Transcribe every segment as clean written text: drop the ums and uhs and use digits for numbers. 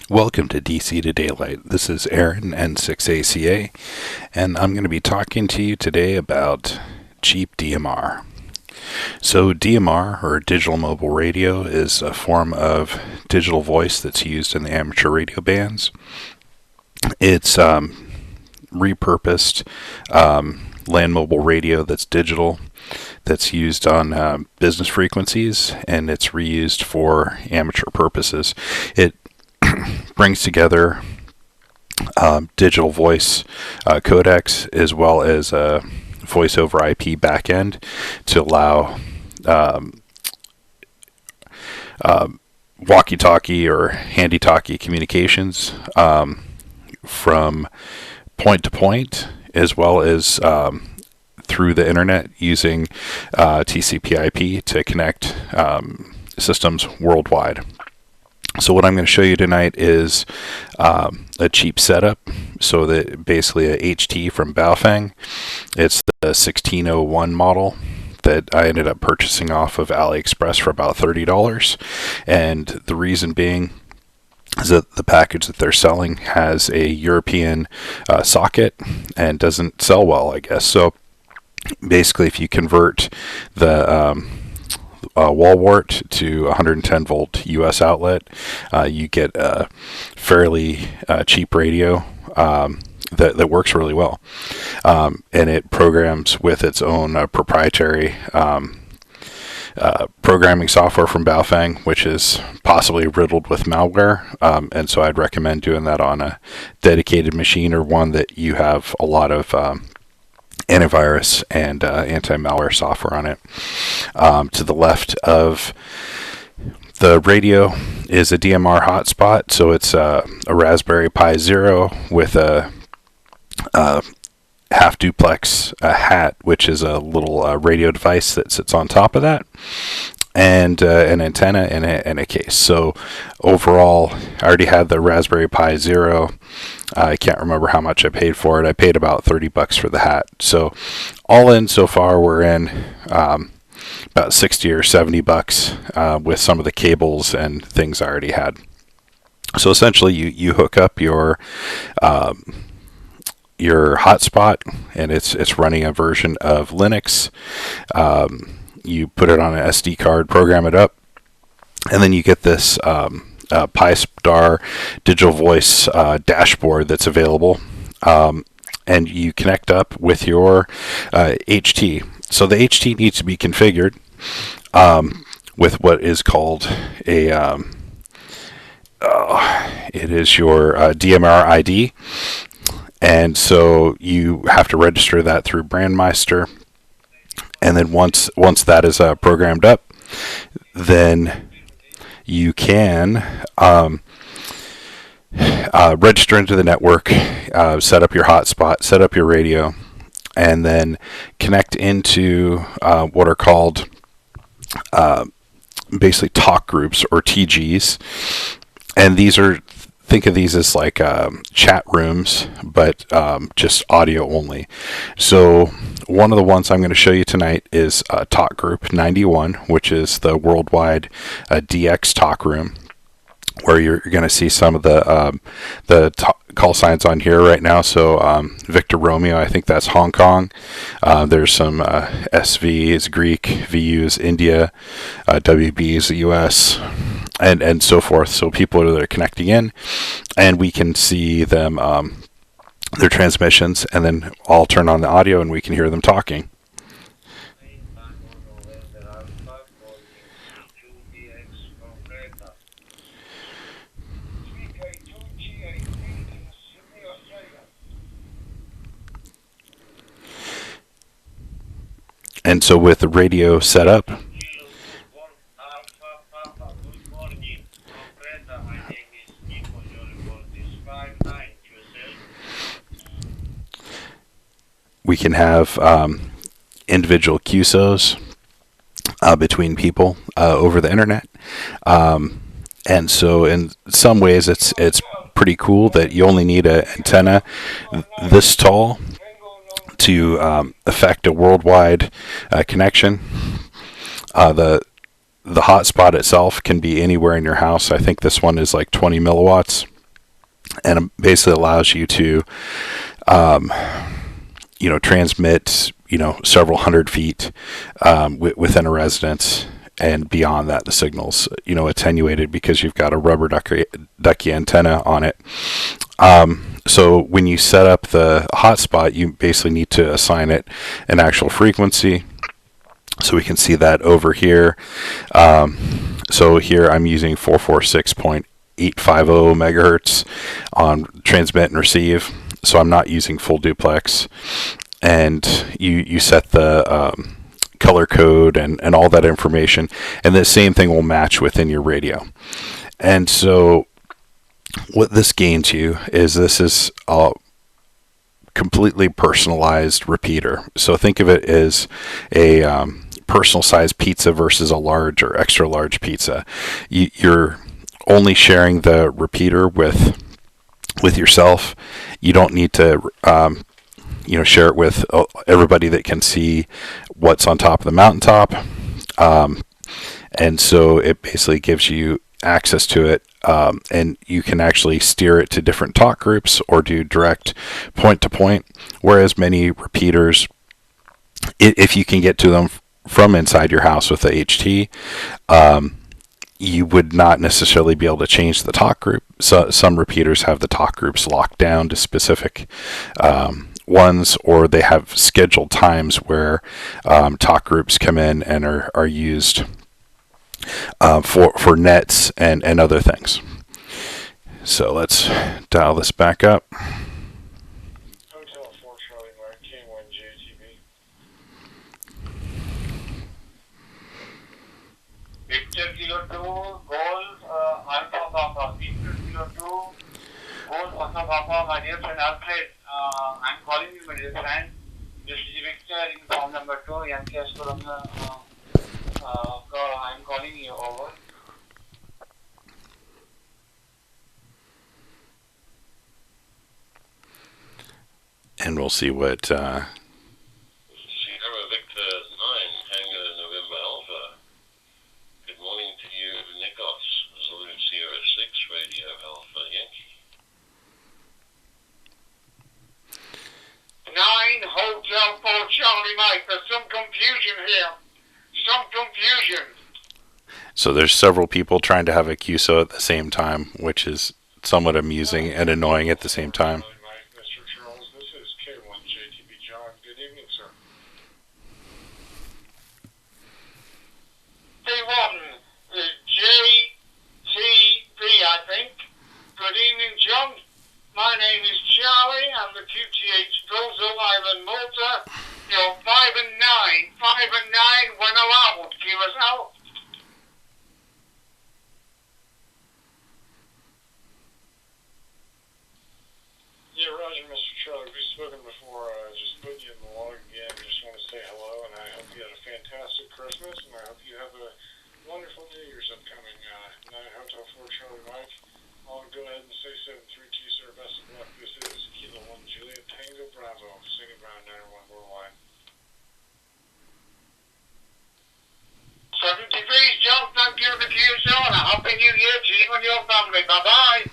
Welcome to DC to Daylight. This is Aaron, N6ACA, and I'm going to be talking to you today about cheap DMR. So DMR, or digital mobile radio, is a form of digital voice that's used in the amateur radio bands. It's repurposed land mobile radio that's digital, that's used on business frequencies, and it's reused for amateur purposes. It brings together digital voice codecs as well as a voice over IP backend to allow walkie-talkie or handy-talkie communications from point to point, as well as through the internet using TCP/IP to connect systems worldwide. So what I'm going to show you tonight is a cheap setup. So that basically a HT from Baofeng. It's the 1601 model that I ended up purchasing off of AliExpress for about $30. And the reason being is that the package that they're selling has a European socket and doesn't sell well, I guess. So basically, if you convert the wall wart to 110 volt US outlet, you get a fairly cheap radio that works really well, and it programs with its own proprietary programming software from Baofeng, which is possibly riddled with malware, and so I'd recommend doing that on a dedicated machine or one that you have a lot of antivirus and anti-malware software on it. To the left of the radio is a DMR hotspot, so it's a Raspberry Pi Zero with a half duplex hat, which is a little radio device that sits on top of that, and an antenna and a case. So overall, I already had the Raspberry Pi Zero. I can't remember how much I paid for it. I paid about $30 for the hat. So all in so far, we're in about $60 or $70 with some of the cables and things I already had. So essentially, you hook up your hotspot, and it's running a version of Linux. You put it on an SD card, program it up, and then you get this Pi-Star digital voice dashboard that's available, and you connect up with your HT. So the HT needs to be configured with what is called a it is your DMR ID, and so you have to register that through Brandmeister, and then once that is programmed up, then you can register into the network, set up your hotspot, set up your radio, and then connect into what are called basically talk groups or TGs. And these are, think of these as like chat rooms, but just audio only. So one of the ones I'm going to show you tonight is Talk Group 91, which is the worldwide DX talk room, where you're going to see some of the call signs on here right now. So Victor Romeo, I think that's Hong Kong. There's some SV is Greek, VU is India, WB is the US, and so forth. So people that are connecting in, and we can see them, their transmissions, and then I'll turn on the audio and we can hear them talking. And so with the radio set up, we can have individual QSOs between people over the internet, and so in some ways it's pretty cool that you only need an antenna this tall to affect a worldwide connection. The hotspot itself can be anywhere in your house. I think this one is like 20 milliwatts. and it basically allows you to transmit several hundred feet within a residence, and beyond that the signal's attenuated because you've got a rubber ducky antenna on it. So when you set up the hotspot, you basically need to assign it an actual frequency. So we can see that over here. So here I'm using 446.850 megahertz on transmit and receive. So I'm not using full duplex. And you set the color code and all that information. And the same thing will match within your radio. And so what this gains you is this is a completely personalized repeater. So think of it as a personal sized pizza versus a large or extra large pizza. You're only sharing the repeater with yourself. You don't need to share it with everybody that can see what's on top of the mountaintop. And so it basically gives you access to it, and you can actually steer it to different talk groups or do direct point to point, whereas many repeaters, if you can get to them from inside your house with the HT, you would not necessarily be able to change the talk group. So some repeaters have the talk groups locked down to specific ones, or they have scheduled times where talk groups come in and are used for nets and other things. So let's dial this back up. Hotel 4 Charlie Mark, K1JTV. Victor Kilo 2, Gold, Alpha Papa, Victor Kilo 2, Gold, Alpha Papa, my dear friend Alfred, I'm calling you, my dear friend. This is Victor in form number 2, N6ACA, I'm calling you over. And we'll see what Sierra Victor 9, Tango November Alpha. Good morning to you, Nikos, Zulu Sierra 6, Radio Alpha Yankee. 9 Hotel 4 Charlie Mike, there's some confusion here. Some confusion. So there's several people trying to have a QSO at the same time, which is somewhat amusing and annoying at the same time. Mr. Charles, this is K1JTB John. Good evening, sir. K1 is JTB, I think. Good evening, John. My name is Charlie. I'm the QTH Gozo Island Malta. You're 5 and 9. 5 and 9 when allowed. QSO. Yeah, Roger, Mr. Charlie. We've spoken before. Just putting you in the log again. Just want to say hello, and I hope you had a fantastic Christmas, and I hope you have a wonderful New Year's upcoming. 9 Hotel 4 Charlie Mike. I'll go ahead and say 732, sir. Best of luck. This is Kilo 1 Juliet Tango Bravo, Singing Brown 901 Worldwide. 7 degrees, John. Thank you for the QSO, and a happy New Year to you and your family. Bye-bye.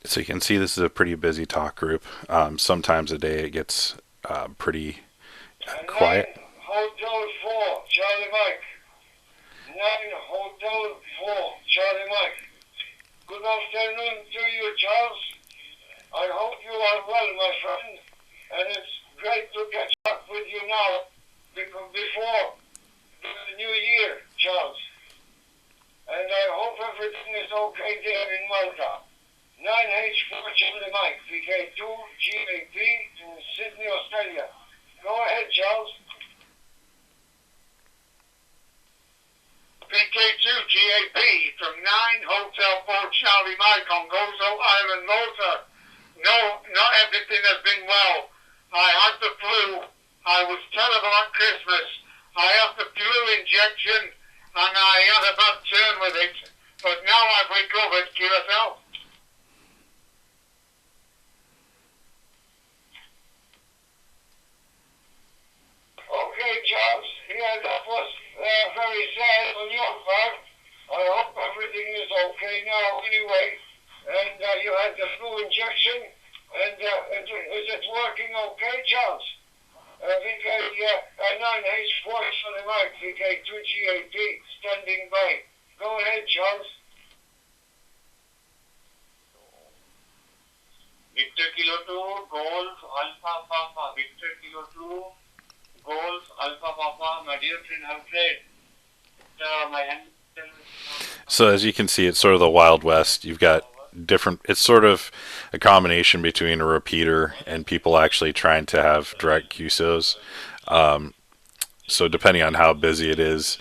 So you can see this is a pretty busy talk group. Sometimes a day it gets pretty quiet. 9 Hotel 4 Charlie Mike. 9 Hotel 4 Charlie Mike. Good afternoon to you, Charles. I hope you are well, my friend. And it's great to catch up with you now before the new year, Charles. And I hope everything is okay there in Malta. 9H4 Charlie Mike, PK2 GAP in Sydney, Australia. Go ahead, Charles. PK2 GAP from 9 Hotel 4 Charlie Mike on Gozo Island, Malta. No, not everything has been well. I had the flu. I was terrible at Christmas. I had the flu injection and I had a bad turn with it. But now I've recovered, QSL. Okay, Charles. Yeah, that was very sad on your part. I hope everything is okay now anyway. and you had the flu injection, and is it working okay, Charles? VK 9H4 for the mic, VK 2GAP, standing by. Go ahead, Charles. Victor Kilo 2, Golf, Alpha Papa, Victor Kilo 2, Golf, Alpha Papa, my dear friend Alfred. My hand. So as you can see, it's sort of the Wild West. You've got different, it's sort of a combination between a repeater and people actually trying to have direct QSOs. So depending on how busy it is,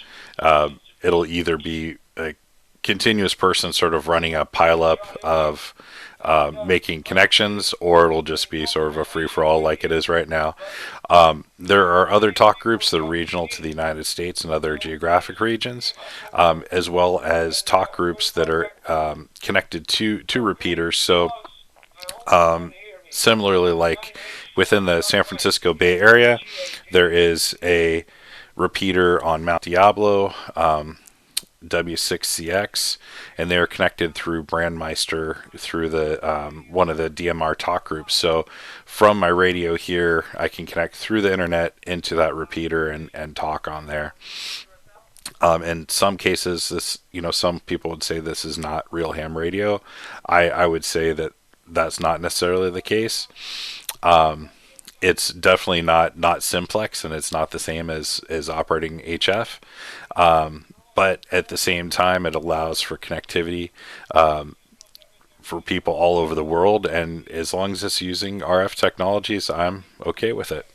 it'll either be a continuous person sort of running a pileup of making connections, or it'll just be sort of a free-for-all like it is right now. There are other talk groups that are regional to the United States and other geographic regions, as well as talk groups that are connected to repeaters. So similarly, like within the San Francisco Bay Area, there is a repeater on Mount Diablo, W6CX, and they're connected through Brandmeister through the one of the DMR talk groups. So from my radio here, I can connect through the internet into that repeater and talk on there. In some cases, this, some people would say this is not real ham radio. I would say that that's not necessarily the case. It's definitely not simplex, and it's not the same as operating HF. But at the same time, it allows for connectivity for people all over the world. And as long as it's using RF technologies, I'm okay with it.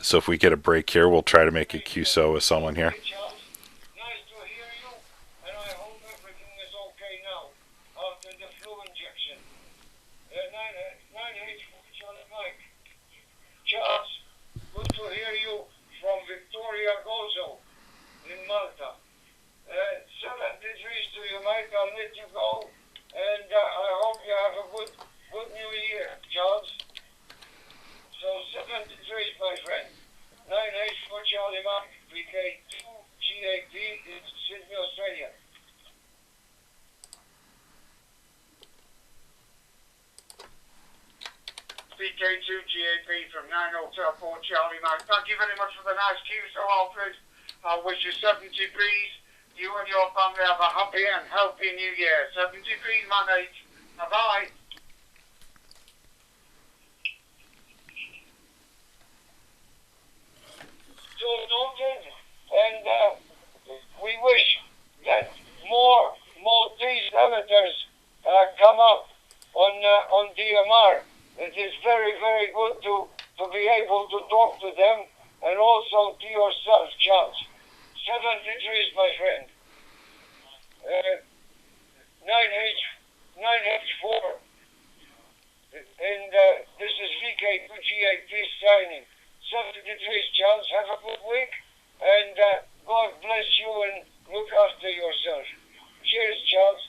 So if we get a break here, we'll try to make a QSO with someone here. Nice to hear you, and I hope everything is okay now after the flu injection. 9H, Mike. Charles, good to hear you from Victoria Gozo in Malta. 7 degrees to you, Mike. I'll let you go, and I hope you have a good new year, Charles. So 7 degrees, my friend. 9H for Charlie Mike, VK2 GAP in Sydney, Australia. VK2 GAP from 9 Hotel 4 Charlie Mike. Thank you very much for the nice QSO, Alfred. I wish you 70 degrees. You and your family have a happy and healthy new year. 70 degrees, man. Bye-bye. So noted, and we wish that more Maltese amateurs come up on DMR. It is very, very good to be able to talk to them, and also to yourself, Charles. 7 degrees, my friend. 9H4, and this is VK2GAP signing. 7 degrees, Charles. Have a good week, and God bless you and look after yourself. Cheers, Charles.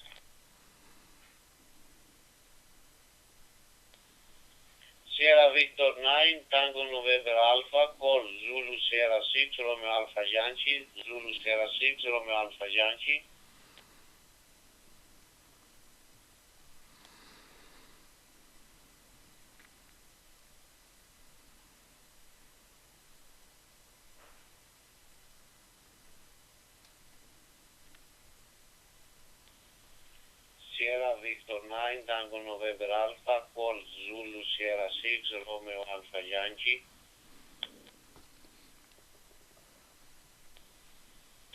Sierra Victor 9, Tango November Alpha, call Zulu Sierra 6, Romeo Alpha Yankee, Zulu Sierra 6, Romeo Alpha Yankee. Sierra Victor 9, Tango November Alpha, call Zulu Sierra 6, Romeo Alpha Yankee.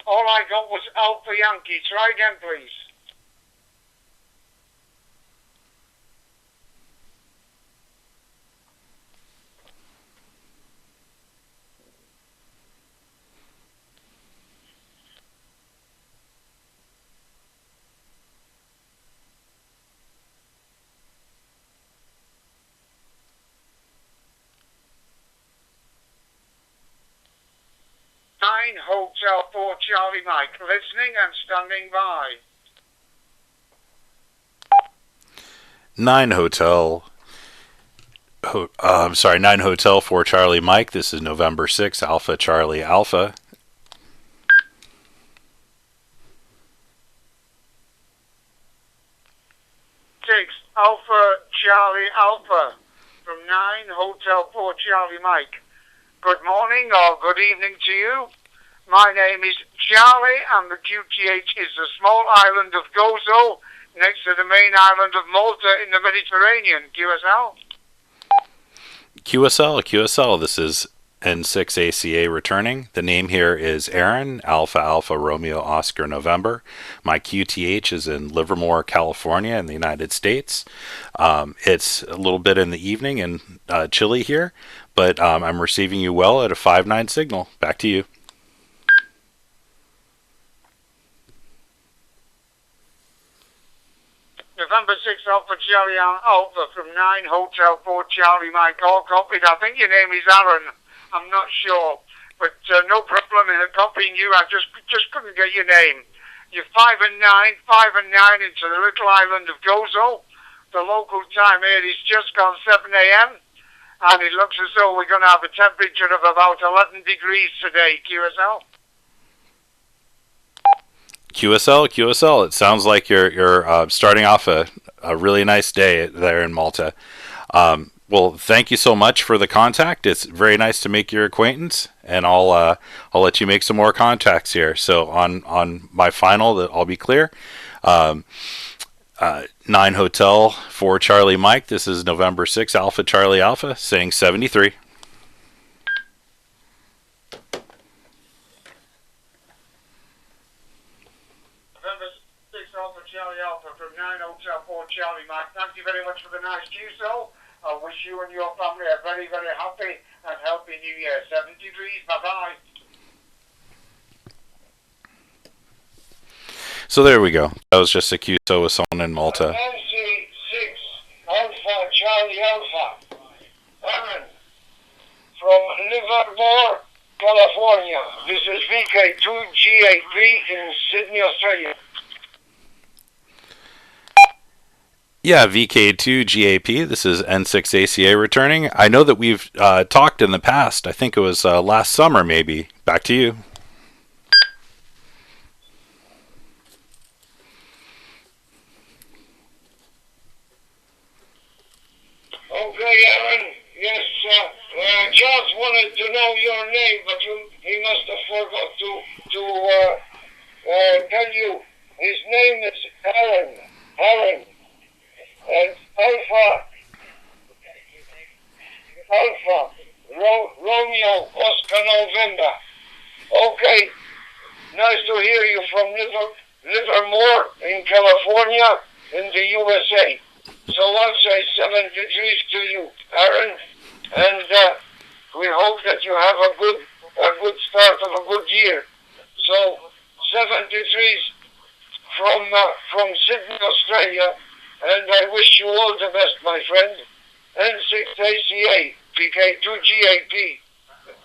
All I got was Alpha Yankee. Try again, please. Hotel 4 Charlie Mike, listening and standing by. 9 Hotel 4 Charlie Mike. This is November 6, Alpha Charlie Alpha. Alpha Charlie Alpha from 9 Hotel 4 Charlie Mike. Good morning or good evening to you. My name is Charlie and the QTH is the small island of Gozo next to the main island of Malta in the Mediterranean. QSL? QSL, this is N6ACA returning. The name here is Aaron, Alpha Alpha Romeo Oscar November. My QTH is in Livermore, California in the United States. It's a little bit in the evening and chilly here, but I'm receiving you well at a 5-9 signal. Back to you. November 6 Alpha Charlie Alpha from 9 Hotel 4 Charlie Mike. All copied. I think your name is Aaron. I'm not sure. But no problem in copying you. I just couldn't get your name. You're 5 and 9 into the little island of Gozo. The local time here is just gone 7 a.m. And it looks as though we're going to have a temperature of about 11 degrees today. QSL? QSL. It sounds like you're starting off a really nice day there in Malta. Well, thank you so much for the contact. It's very nice to make your acquaintance, and I'll let you make some more contacts here. So on my final, that I'll be clear. 9 Hotel 4 Charlie Mike. This is November 6 Alpha Charlie Alpha saying 73. Charlie Alpha from 9 Hotel 4 Charlie Mike. Thank you very much for the nice QSO. I wish you and your family a very, very happy and healthy New Year. 7 degrees. Bye-bye. So there we go. That was just a QSO with someone in Malta. NC6 Alpha Charlie Alpha. Aaron from Livermore, California. This is VK2GAP in Sydney, Australia. Yeah, VK2GAP. This is N6ACA returning. I know that we've talked in the past. I think it was last summer, maybe. Back to you. Okay, Aaron. Yes, Charles wanted to know your name, but he must have forgot to tell you. His name is Aaron. And Alpha Romeo Oscar November. Okay, nice to hear you from Livermore in California in the USA. So I'll say 7 degrees to you, Aaron, and we hope that you have a good start of a good year. So 7 degrees from Sydney, Australia. And I wish you all the best, my friend. N6ACA, PK2GAP.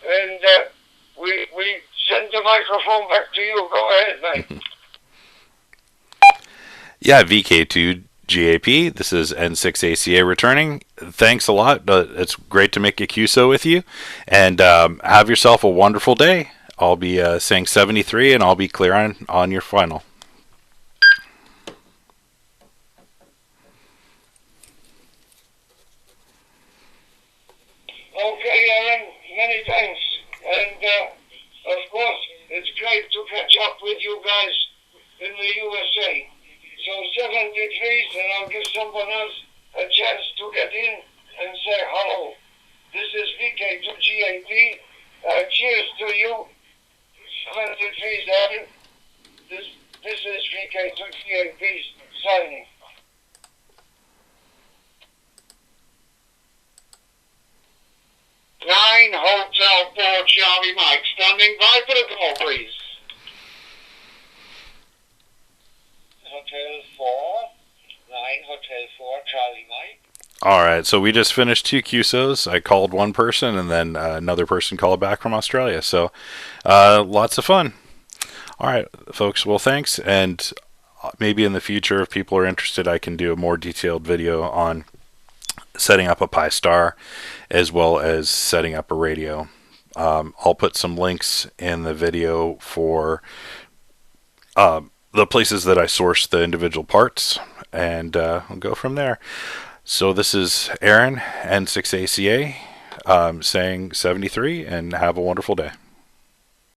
And we send the microphone back to you. Go ahead, mate. Yeah, VK2GAP. This is N6ACA returning. Thanks a lot. It's great to make a QSO with you. And have yourself a wonderful day. I'll be saying 73, and I'll be clear on your final. Okay, Aaron, many thanks. And, of course, it's great to catch up with you guys in the USA. So 7 degrees, and I'll give someone else a chance to get in and say hello. This is VK2GAP. Cheers to you. 7 degrees, Aaron. This is VK2GAP signing. 9 Hotel 4 Charlie Mike, standing by for the call, please. Hotel 4, 9 Hotel 4 Charlie Mike. All right, so we just finished 2 QSOs. I called one person, and then another person called back from Australia. So lots of fun. All right, folks, well, thanks. And maybe in the future, if people are interested, I can do a more detailed video on setting up a Pi Star as well as setting up a radio. I'll put some links in the video for the places that I source the individual parts, and we'll go from there. So this is Aaron, N6ACA, saying 73, and have a wonderful day.